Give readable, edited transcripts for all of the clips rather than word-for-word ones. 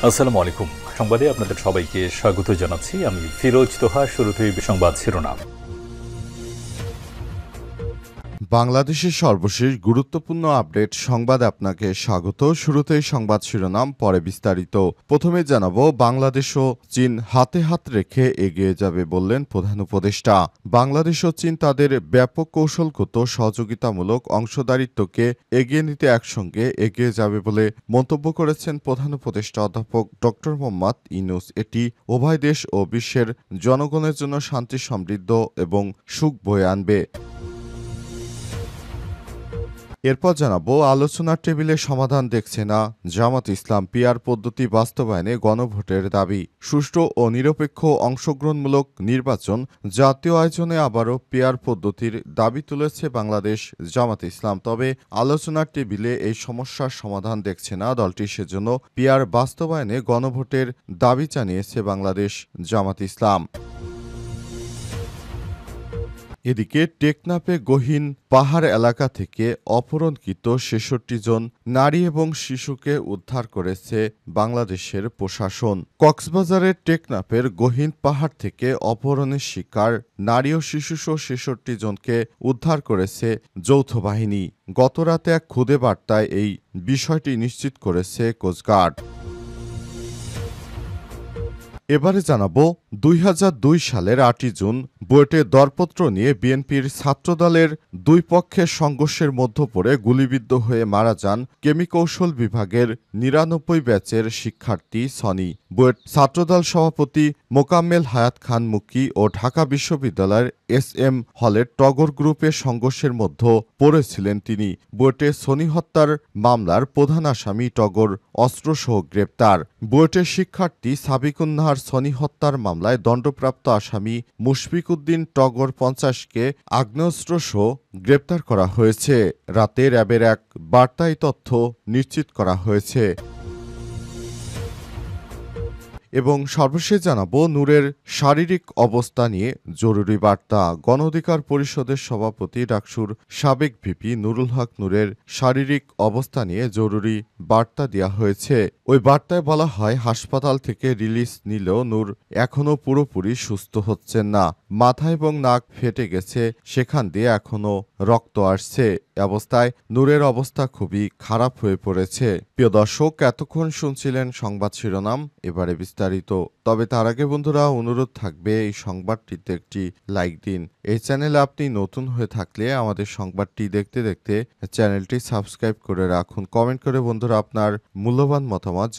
আসসালামু আলাইকুম। সংবাদে আপনাদের সবাইকে স্বাগত জানাচ্ছি। আমি ফিরোজ তোহা। শুরুতেই সংবাদ শিরোনাম। বাংলাদেশের সর্বশেষ গুরুত্বপূর্ণ আপডেট সংবাদ আপনাকে স্বাগত। শুরুতেই সংবাদ শিরোনাম, পরে বিস্তারিত। প্রথমে জানাবো, বাংলাদেশ ও চীন হাতে হাত রেখে এগিয়ে যাবে বললেন প্রধান উপদেষ্টা। বাংলাদেশ ও চীন তাদের ব্যাপক কৌশলগত সহযোগিতামূলক অংশদারিত্বকে এগিয়ে নিতে একসঙ্গে এগিয়ে যাবে বলে মন্তব্য করেছেন প্রধান উপদেষ্টা অধ্যাপক ড মোহাম্মদ ইউনূস। এটি উভয় দেশ ও বিশ্বের জনগণের জন্য শান্তি, সমৃদ্ধ এবং সুখ বয়ে আনবে। এরপর জানাবো, আলোচনার টেবিলে সমাধান দেখছে না জামাত ইসলাম। পিআর পদ্ধতি বাস্তবায়নে গণভোটের দাবি। সুষ্ঠু ও নিরপেক্ষ অংশগ্রহণমূলক নির্বাচন জাতীয় আয়োজনে আবারও পিআর পদ্ধতির দাবি তুলেছে বাংলাদেশ জামাত ইসলাম। তবে আলোচনার টেবিলে এই সমস্যার সমাধান দেখছে না দলটি। সেজন্য পিআর বাস্তবায়নে গণভোটের দাবি জানিয়েছে বাংলাদেশ জামাত ইসলাম। এদিকে টেকনাফে গহীন পাহাড় এলাকা থেকে অপহরণকৃত ৬৬ জন নারী এবং শিশুকে উদ্ধার করেছে বাংলাদেশের প্রশাসন। কক্সবাজারের টেকনাফের গহীন পাহাড় থেকে অপহরণের শিকার নারী ও শিশুসহ ৬৬ জনকে উদ্ধার করেছে যৌথ বাহিনী। গতরাতে এক খুদে বার্তায় এই বিষয়টি নিশ্চিত করেছে কোস্টগার্ড। এবারে জানাবো, ২০০২ সালের ৮ জুন বুয়েটে দরপত্র নিয়ে বিএনপির ছাত্রদলের দুই পক্ষের সংঘর্ষের মধ্য পড়ে গুলিবিদ্ধ হয়ে মারা যান কেমিকৌশল বিভাগের ৯৯ ব্যাচের শিক্ষার্থী সনি। বুয়েট ছাত্রদল সভাপতি মোকাম্মেল হায়াত খান মুক্কি ও ঢাকা বিশ্ববিদ্যালয়ের এসএম হলের টগর গ্রুপের সংঘর্ষের মধ্যে পড়েছিলেন তিনি। বুয়েটে সনি হত্যার মামলার প্রধান আসামি টগর অস্ত্রসহ গ্রেপ্তার। বুয়েটের শিক্ষার্থী সাবিকুন্নাহার সনি হত্যার মামলায় দণ্ডপ্রাপ্ত আসামি মুশফিক উদ্দিন টগর ৫০কে আগ্নেয়াস্ত্রসহ গ্রেপ্তার করা হয়েছে। রাতে র্যাবের এক বার্তায় তথ্য নিশ্চিত করা হয়েছে। এবং সর্বশেষ জানাবো, নূরের শারীরিক অবস্থা নিয়ে জরুরি বার্তা। গণ অধিকার পরিষদের সভাপতি ডাকসুর সাবেক ভিপি নুরুল হক নূরের শারীরিক অবস্থা নিয়ে জরুরি বার্তা দেওয়া হয়েছে। ওই বার্তায় বলা হয়, হাসপাতাল থেকে রিলিজ নিলেও নূর এখনও পুরোপুরি সুস্থ হচ্ছেন না। মাথা এবং নাক ফেটে গেছে, সেখান দিয়ে এখনও রক্ত আসছে। অবস্থায় নূরের অবস্থা খুবই খারাপ হয়ে পড়েছে। প্রিয় দর্শক, এতক্ষণ শুনছিলেন সংবাদ শিরোনাম। এবারে বিস্তারিত। তবে তার আগে বন্ধুরা, অনুরোধ থাকবে এই সংবাদটিতে একটি লাইক দিন। এই চ্যানেলে আপনি নতুন হয়ে থাকলে আমাদের সংবাদটি দেখতে দেখতে চ্যানেলটি সাবস্ক্রাইব করে রাখুন। কমেন্ট করে বন্ধুরা আপনার মূল্যবান মতামত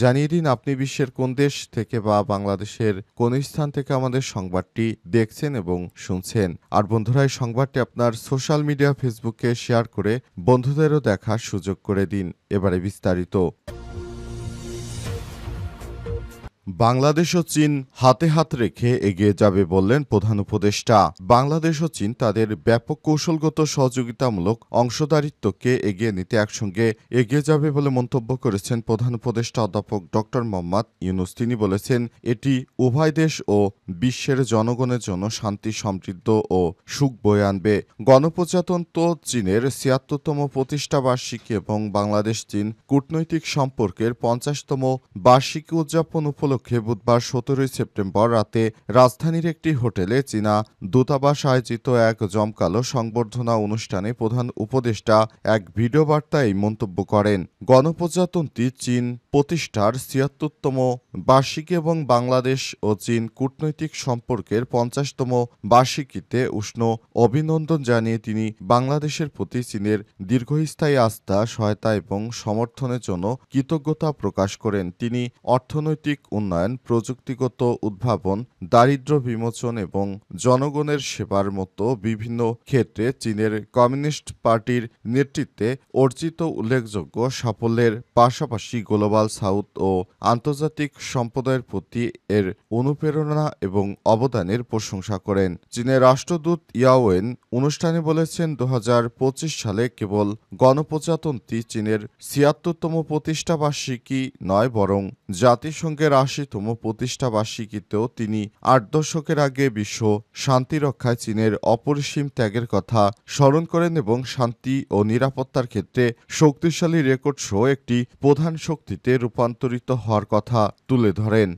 জানিয়ে দিন আপনি বিশ্বের কোন দেশ থেকে বা বাংলাদেশের কোন স্থান থেকে আমাদের সংবাদটি দেখছেন এবং শুনছেন। আর বন্ধুরা, এই সংবাদটি আপনার সোশ্যাল মিডিয়া ফেসবুকে শেয়ার করে বন্ধুদেরও দেখার সুযোগ করে দিন। এবারে বিস্তারিত। বাংলাদেশ ও চীন হাতে হাত রেখে এগিয়ে যাবে বললেন প্রধান উপদেষ্টা। বাংলাদেশ ও চীন তাদের ব্যাপক কৌশলগত সহযোগিতামূলক অংশদারিত্বকে এগিয়ে নিতে একসঙ্গে এগিয়ে যাবে বলে মন্তব্য করেছেন প্রধান উপদেষ্টা অধ্যাপক ড মোহাম্মদ ইউনূস। তিনি বলেছেন, এটি উভয় দেশ ও বিশ্বের জনগণের জন্য শান্তি, সমৃদ্ধ ও সুখ বয়ে আনবে। গণপ্রজাতন্ত্র চীনের ৭৬তম প্রতিষ্ঠা বার্ষিকী এবং বাংলাদেশ চীন কূটনৈতিক সম্পর্কের ৫০তম বার্ষিকী উদযাপন উপলক্ষে বুধবার ১৭ সেপ্টেম্বর রাতে রাজধানীর একটি হোটেলে চীনা দূতাবাস আয়োজিত এক জমকালো সংবর্ধনা অনুষ্ঠানে প্রধান উপদেষ্টা এক ভিডিও বার্তায় মন্তব্য করেন। গণপ্রজাতন্ত্রী চীন প্রতিষ্ঠার ৭৬তম বার্ষিকী এবং বাংলাদেশ ও চীন কূটনৈতিক সম্পর্কের ৫০তম বার্ষিকীতে উষ্ণ অভিনন্দন জানিয়ে তিনি বাংলাদেশের প্রতি চীনের দীর্ঘস্থায়ী আস্থা, সহায়তা এবং সমর্থনের জন্য কৃতজ্ঞতা প্রকাশ করেন। তিনি অর্থনৈতিক উন্নয়ন, প্রযুক্তিগত উদ্ভাবন, দারিদ্র্য বিমোচন এবং জনগণের সেবার মতো বিভিন্ন ক্ষেত্রে চীনের কমিউনিস্ট পার্টির নেতৃত্বে অর্জিত উল্লেখযোগ্য সাফল্যের পাশাপাশি গ্লোবাল সাউথ ও আন্তর্জাতিক সম্প্রদায়ের প্রতি এর অনুপ্রেরণা এবং অবদানের প্রশংসা করেন। চীনের রাষ্ট্রদূত ইয়াওয়েন অনুষ্ঠানে বলেছেন, ২০২৫ সালে কেবল গণপ্রজাতন্ত্রী চীনের ৭৬তম প্রতিষ্ঠাবার্ষিকী নয়, বরং জাতিসংঘের ৮০ ৮৫তম প্রতিষ্ঠাবার্ষিকীতেও তিনি ৮ দশকের আগে বিশ্ব শান্তি রক্ষায় চীনের অপরিসীম ত্যাগের কথা স্মরণ করেন এবং শান্তি ও নিরাপত্তার ক্ষেত্রে শক্তিশালী রেকর্ড সহ একটি প্রধান শক্তিতে রূপান্তরিত হওয়ার কথা তুলে ধরেন।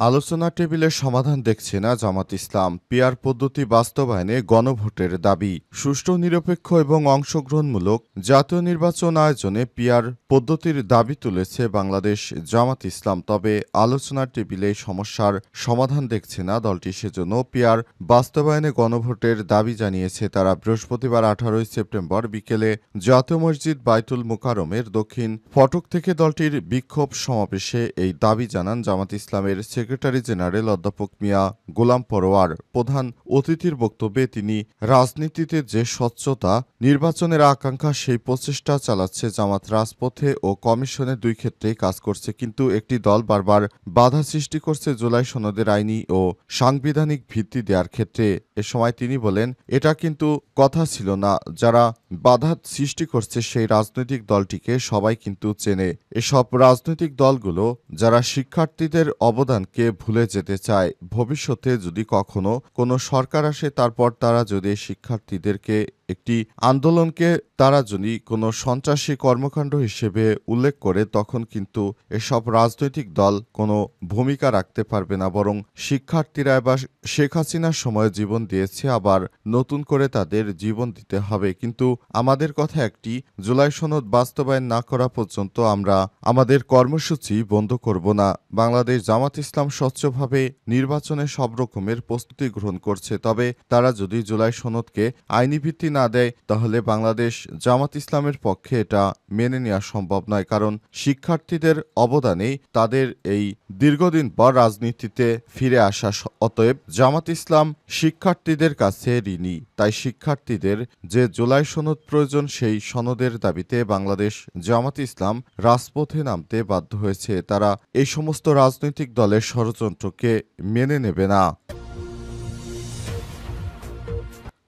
আলোচনা টেবিলের সমাধান দেখছে না জামাত ইসলাম। পিআর পদ্ধতি বাস্তবায়নে গণভোটের দাবি। সুষ্ঠু, নিরপেক্ষ এবং অংশগ্রহণমূলক জাতীয় নির্বাচন আয়োজনে পিআর পদ্ধতির দাবি তুলেছে বাংলাদেশ জামাত ইসলাম। তবে আলোচনা টেবিলে সমস্যার সমাধান দেখছে না দলটি। সেজন্য পিআর বাস্তবায়নে গণভোটের দাবি জানিয়েছে তারা। বৃহস্পতিবার 18 সেপ্টেম্বর বিকেলে জাতীয় মসজিদ বাইতুল মোকাররমের দক্ষিণ ফটক থেকে দলটির বিক্ষোভ সমাবেশে এই দাবি জানান জামাত ইসলামের সেক্রেটারি জেনারেল অধ্যাপক মিয়া গোলাম পরোয়ার। প্রধান অতিথির বক্তব্যে তিনি রাজনীতিতে যে স্বচ্ছতা, নির্বাচনের আকাঙ্ক্ষা, সেই প্রচেষ্টা চালাচ্ছে জামাত। রাজপথে ও কমিশনে দুই ক্ষেত্রেই কাজ করছে, কিন্তু একটি দল বারবার বাধা সৃষ্টি করছে জুলাই সনদের আইনি ও সাংবিধানিক ভিত্তি দেওয়ার ক্ষেত্রে। এ সময় তিনি বলেন, এটা কিন্তু কথা ছিল না। যারা বাধা সৃষ্টি করছে সেই রাজনৈতিক দলটিকে সবাই কিন্তু চেনে। এসব রাজনৈতিক দলগুলো যারা শিক্ষার্থীদের অবদানকে ভুলে যেতে চায়। ভবিষ্যতে যদি কখনো কোনো সরকার আসে, তারপর তারা যদি শিক্ষার্থীদেরকে একটি আন্দোলনকে তারা যদি কোনো সন্ত্রাসী কর্মকাণ্ড হিসেবে উল্লেখ করে, তখন কিন্তু এসব রাজনৈতিক দল কোনো ভূমিকা রাখতে পারবে না। বরং শিক্ষার্থীরা এবার শেখ হাসিনার সময় জীবন দিয়েছে, আবার নতুন করে তাদের জীবন দিতে হবে। কিন্তু আমাদের কথা একটি, জুলাই সনদ বাস্তবায়ন না করা পর্যন্ত আমরা আমাদের কর্মসূচি বন্ধ করব না। বাংলাদেশ জামাত ইসলাম স্বচ্ছভাবে নির্বাচনে সব রকমের প্রস্তুতি গ্রহণ করছে। তবে তারা যদি জুলাই সনদকে আইনি ভিত্তি না দেয়, তাহলে বাংলাদেশ জামাত ইসলামের পক্ষে এটা মেনে নেওয়া সম্ভব নয়। কারণ শিক্ষার্থীদের অবদানেই তাদের এই দীর্ঘদিন পর রাজনীতিতে ফিরে আসা। অতএব জামাত ইসলাম শিক্ষার্থীদের কাছে ঋণী। তাই শিক্ষার্থীদের যে জুলাই সনদ প্রয়োজন, সেই সনদের দাবিতে বাংলাদেশ জামাত ইসলাম রাজপথে নামতে বাধ্য হয়েছে। তারা এই সমস্ত রাজনৈতিক দলের ষড়যন্ত্রকে মেনে নেবে না।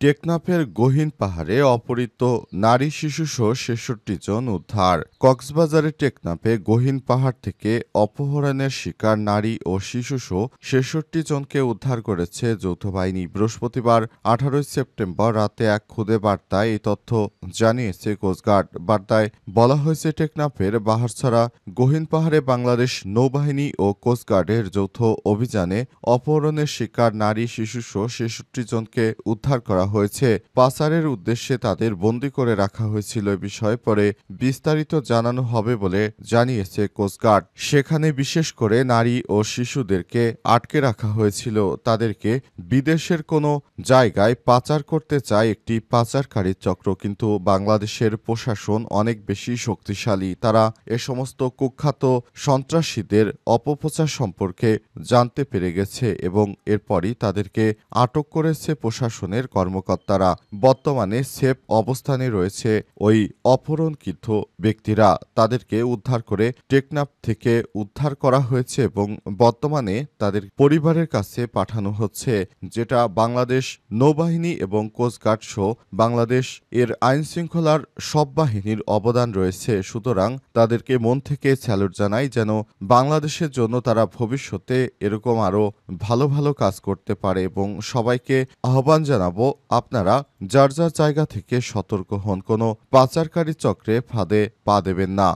টেকনাফের গহীন পাহাড়ে অপহৃত নারী শিশুসহ ৬৬ জন উদ্ধার। কক্সবাজারের টেকনাফে গহীন পাহাড় থেকে অপহরণের শিকার নারী ও শিশুসহ ৬৬ জনকে উদ্ধার করেছে যৌথ বাহিনী। বৃহস্পতিবার 18 সেপ্টেম্বর রাতে এক খুদে বার্তায় এই তথ্য জানিয়েছে কোস্টগার্ড। বার্তায় বলা হয়েছে, টেকনাফের বাহারছড়া গহীন পাহাড়ে বাংলাদেশ নৌবাহিনী ও কোস্টগার্ডের যৌথ অভিযানে অপহরণের শিকার নারী শিশুসহ ৬৬ জনকে উদ্ধার করা হয়েছে। পাচারের উদ্দেশ্যে তাদের বন্দী করে রাখা হয়েছিল। এ বিষয়ে পরে বিস্তারিত জানানো হবে বলে জানিয়েছে কোস্টগার্ড। সেখানে বিশেষ করে নারী ও শিশুদেরকে আটকে রাখা হয়েছিল। তাদেরকে বিদেশের কোনো জায়গায় পাচার করতে চায় একটি পাচারকারী চক্র। কিন্তু বাংলাদেশের প্রশাসন অনেক বেশি শক্তিশালী। তারা এ সমস্ত কুখ্যাত সন্ত্রাসীদের অপপ্রচার সম্পর্কে জানতে পেরে গেছে এবং এরপরই তাদেরকে আটক করেছে প্রশাসনের কর্মকর্তারা। বর্তমানে সেফ অবস্থানে রয়েছে ওই অপহরণকৃত ব্যক্তিরা। তাদেরকে উদ্ধার করে টেকনাফ থেকে উদ্ধার করা হয়েছে এবং বর্তমানে তাদের পরিবারের কাছে পাঠানো হচ্ছে, যেটা বাংলাদেশ নৌবাহিনী এবং কোস্টগার্ড সহ বাংলাদেশ এর আইনশৃঙ্খলার সব বাহিনীর অবদান রয়েছে। সুতরাং তাদেরকে মন থেকে স্যালুট জানাই, যেন বাংলাদেশের জন্য তারা ভবিষ্যতে এরকম আরও ভালো ভালো কাজ করতে পারে। এবং সবাইকে আহ্বান জানাবো, আপনারা যার যার জায়গা থেকে সতর্ক হন, কোনো পাচারকারী চক্রে ফাঁদে পা দেবেন না।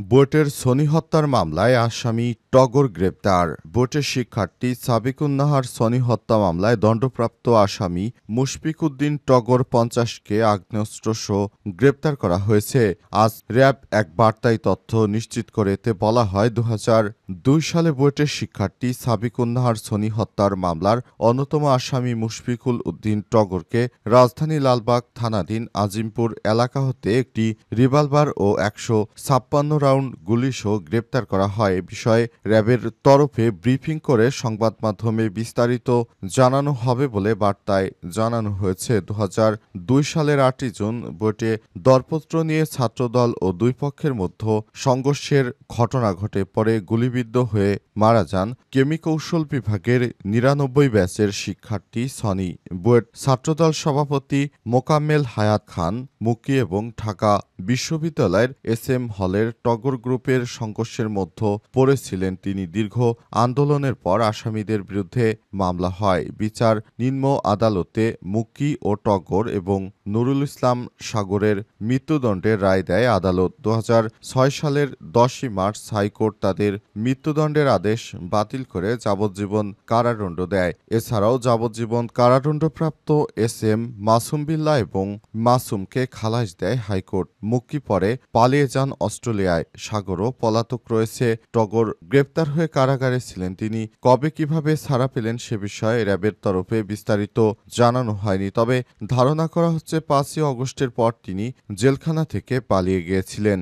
বুয়েটের সনি হত্যার মামলায় আসামি টগর গ্রেপ্তার। বুয়েটের শিক্ষার্থী সাবিকুন নাহার সনি হত্যা মামলায় দণ্ডপ্রাপ্ত আসামি মুশফিক উদ্দিন টগর 50কে আগ্নেয়াস্ত্রসহ গ্রেপ্তার করা হয়েছে। আজ র্যাব এক বার্তায় তথ্য নিশ্চিত করে। এতে বলা হয়, 2002 সালে বুয়েটের শিক্ষার্থী সাবিকুন নাহার সনি হত্যার মামলার অন্যতম আসামি মুশফিকুল উদ্দিন টগরকে রাজধানী লালবাগ থানাধীন আজিমপুর এলাকা হতে একটি রিভলভার ও 156 রাউন্ড গুলিসহ গ্রেপ্তার করা হয়। এ বিষয়ে র্যাবের তরফে ব্রিফিং করে সংবাদ মাধ্যমে বিস্তারিত জানানো হবে বলে বার্তায় জানানো হয়েছে। ২০০২ সালের ৮ই জুন বুয়েটে দরপত্র নিয়ে ছাত্রদল ও দুই পক্ষের মধ্যে সংঘর্ষের ঘটনা ঘটে। পরে গুলিবিদ্ধ হয়ে মারা যান কেমিকৌশল বিভাগের ৯৯ ব্যাচের শিক্ষার্থী সনি। বুয়েট ছাত্রদল সভাপতি মোকাম্মেল হায়াত খান মুকি এবং ঢাকা বিশ্ববিদ্যালয়ের এসএম হলের টগর গ্রুপের সংঘর্ষের মধ্যে পড়েছিলেন তিনি। দীর্ঘ আন্দোলনের পর আসামিদের বিরুদ্ধে মামলা হয়। বিচার নিম্ন আদালতে মুকি ও টগর এবং নুরুল ইসলাম সাগরের মৃত্যুদণ্ডের রায় দেয় আদালত। ২০০৬ সালের ১০ই মার্চ হাইকোর্ট তাদের মৃত্যুদণ্ডের আদেশ বাতিল করে যাবজ্জীবন কারাদণ্ড দেয়। এছাড়াও যাবজ্জীবন কারাদণ্ডপ্রাপ্ত এসএম মাসুম বিল্লাহ এবং মাসুমকে খালাস দেয় হাইকোর্ট। মুক্তি পরে পালিয়ে যান অস্ট্রেলিয়ায়। সাগরও পলাতক রয়েছে। টগর গ্রেপ্তার হয়ে কারাগারে ছিলেন তিনি। কবে কিভাবে ছাড়া পেলেন সে বিষয়ে র্যাবের তরফে বিস্তারিত জানানো হয়নি। তবে ধারণা করা হচ্ছে ৫ই অগস্টের পর তিনি জেলখানা থেকে পালিয়ে গিয়েছিলেন।